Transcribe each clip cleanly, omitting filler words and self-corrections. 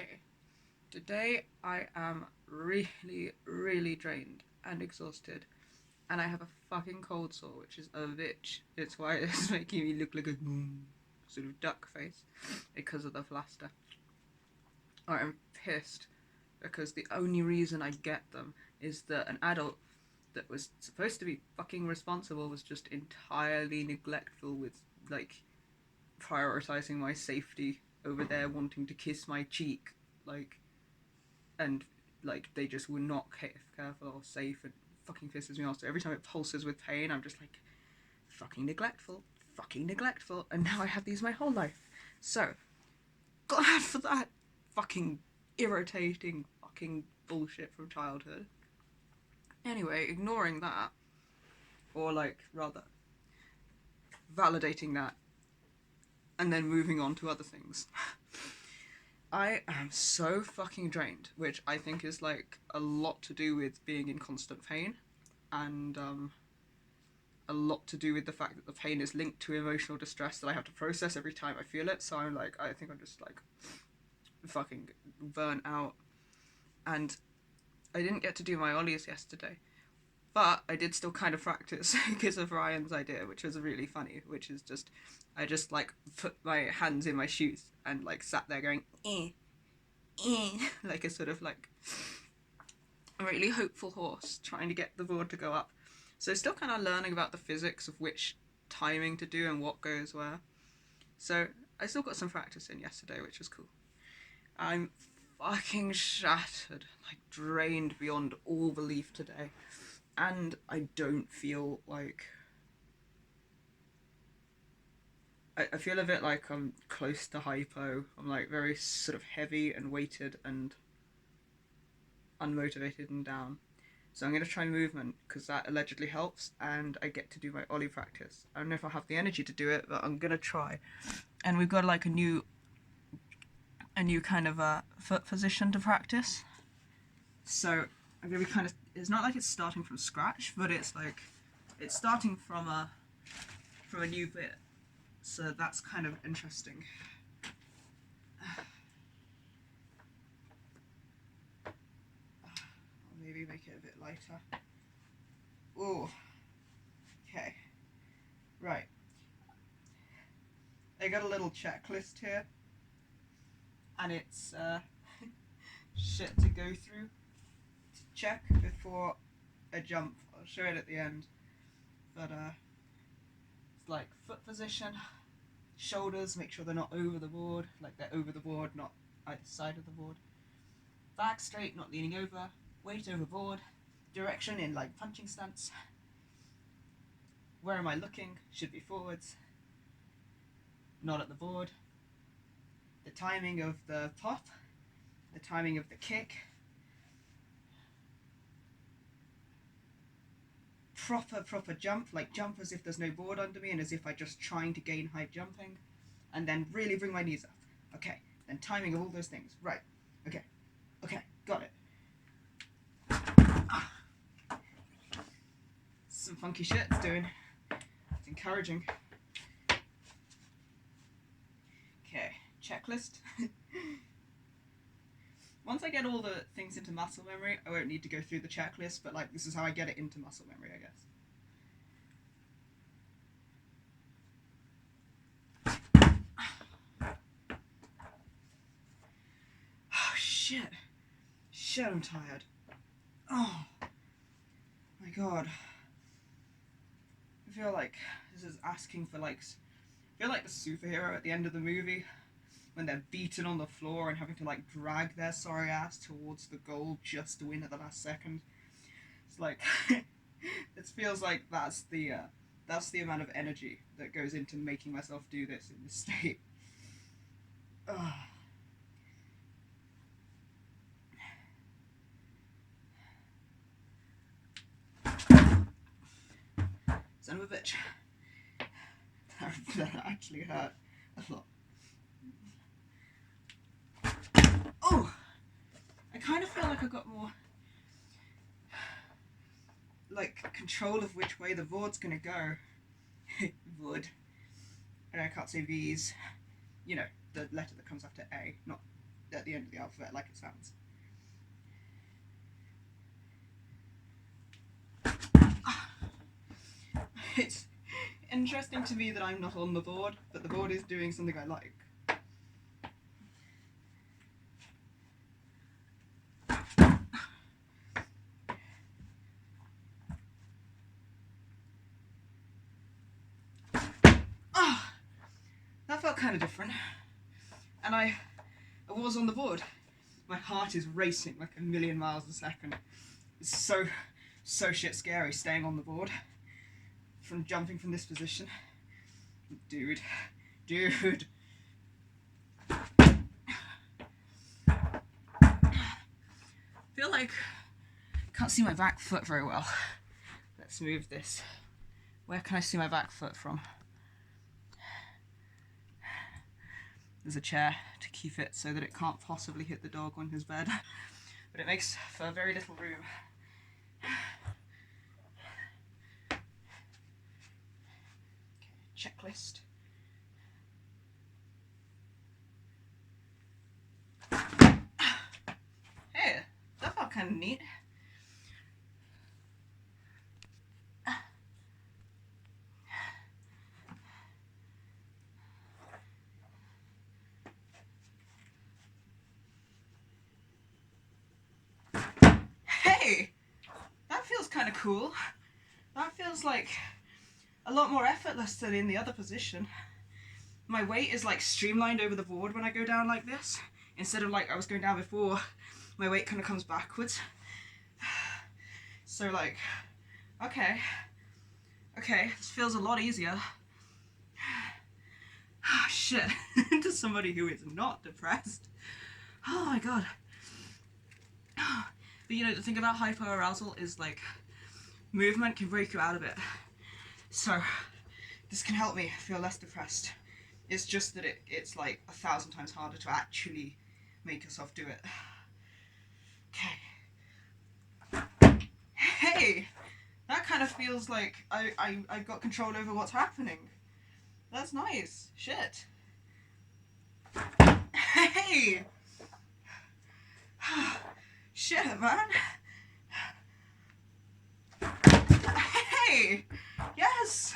Okay, today I am really, really drained and exhausted, and I have a fucking cold sore, which is a bitch. It's why it's making me look like a sort of duck face because of the plaster. I'm pissed because the only reason I get them is that an adult that was supposed to be fucking responsible was just entirely neglectful with, like, prioritizing my safety over there wanting to kiss my cheek, like, and like they just were not careful or safe, and fucking pisses me off. So every time it pulses with pain, I'm just like, fucking neglectful, fucking neglectful, and now I have these my whole life. So glad for that fucking irritating fucking bullshit from childhood. Anyway, ignoring that, or like rather validating that, and then moving on to other things. I am so fucking drained, which I think is like a lot to do with being in constant pain, and a lot to do with the fact that the pain is linked to emotional distress that I have to process every time I feel it. So I'm like, I think I'm just like fucking burnt out, and I didn't get to do my ollies yesterday, but I did still kind of practice because of Ryan's idea, which was really funny. Which is just, I just like put my hands in my shoes and like sat there going like a sort of like a really hopeful horse trying to get the board to go up. So still kind of learning about the physics of which timing to do and what goes where. So I still got some practice in yesterday, which was cool. I'm fucking shattered, like drained beyond all belief today. And I don't feel like... I feel a bit like I'm close to hypo. I'm like very sort of heavy and weighted and unmotivated and down. So I'm going to try movement because that allegedly helps, and I get to do my Ollie practice. I don't know if I'll have the energy to do it, but I'm going to try. And we've got like a new kind of foot position to practice. So I'm going to be kind of... It's not like it's starting from scratch, but it's like it's starting from a new bit. So that's kind of interesting. Maybe make it a bit lighter. Ooh. Okay. Right. I got a little checklist here, and it's shit to go through to check before a jump. I'll show it at the end. But it's like foot position, shoulders, make sure they're not over the board, like they're over the board, not either side of the board. Back straight, not leaning over, weight over board, direction in like punching stance. Where am I looking? Should be forwards, not at the board. The timing of the pop, the timing of the kick, proper jump, like jump as if there's no board under me and as if I'm just trying to gain height jumping, and then really bring my knees up. Okay, then timing of all those things. Right, okay, got it. Some funky shit it's doing. It's encouraging. Okay, checklist. Once I get all the things into muscle memory, I won't need to go through the checklist, but like this is how I get it into muscle memory, I guess. Oh, shit, I'm tired. Oh my god. I feel like this is asking for like... I feel like the superhero at the end of the movie when they're beaten on the floor and having to like drag their sorry ass towards the goal just to win at the last second. It's like it feels like that's the amount of energy that goes into making myself do this in this state. Ugh. Son of a bitch. That actually hurt a lot. Oh! I kind of feel like I got more like control of which way the board's gonna go. Wood. And I can't say V's. You know, the letter that comes after A, not at the end of the alphabet like it sounds. It's interesting to me that I'm not on the board, but the board is doing something I like. That felt kind of different. And I was on the board. My heart is racing like a million miles a second. It's so shit scary staying on the board. From jumping from this position. Dude. I feel like I can't see my back foot very well. Let's move this. Where can I see my back foot from? There's a chair to keep it so that it can't possibly hit the dog on his bed. But it makes for very little room. Checklist. Hey, that felt kind of neat. Hey, that feels kind of cool. That feels like a lot more effortless than in the other position. My weight is like streamlined over the board when I go down like this. Instead of like I was going down before, my weight kind of comes backwards. So like, okay, this feels a lot easier. Shit, to somebody who is not depressed. Oh my god. But you know, the thing about hyperarousal is like, movement can break you out of it. So, this can help me feel less depressed. It's just that it's like 1,000 times harder to actually make yourself do it. Okay. Hey! That kind of feels like I got control over what's happening. That's nice. Shit. Hey! Shit, man. Hey! Yes!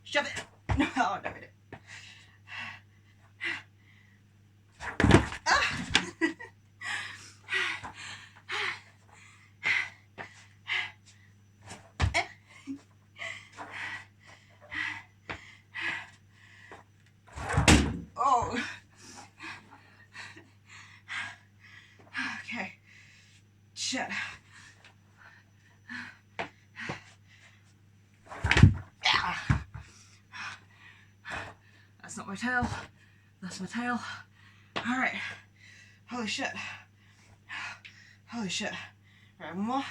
Shove it! No, no, it. Oh. Okay. Shit. That's not my tail. That's my tail. Alright. Holy shit. Holy shit. Alright, one more.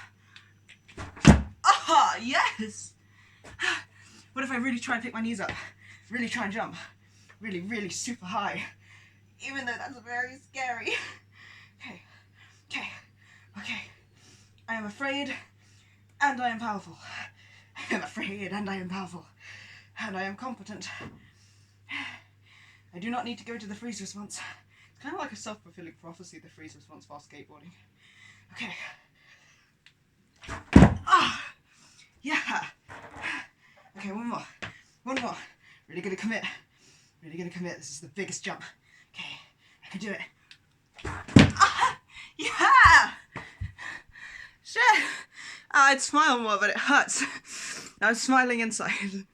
Ah, yes! What if I really try and pick my knees up? Really try and jump? Really super high. Even though that's very scary. Okay. I am afraid, and I am powerful. I am afraid, and I am powerful. And I am competent. I do not need to go to the freeze response. It's kind of like a self-fulfilling prophecy, the freeze response while skateboarding. Okay. Ah! Yeah! Okay, one more. Really gonna commit. This is the biggest jump. Okay, I can do it. Ah! Yeah! Shit! I'd smile more, but it hurts. I'm smiling inside.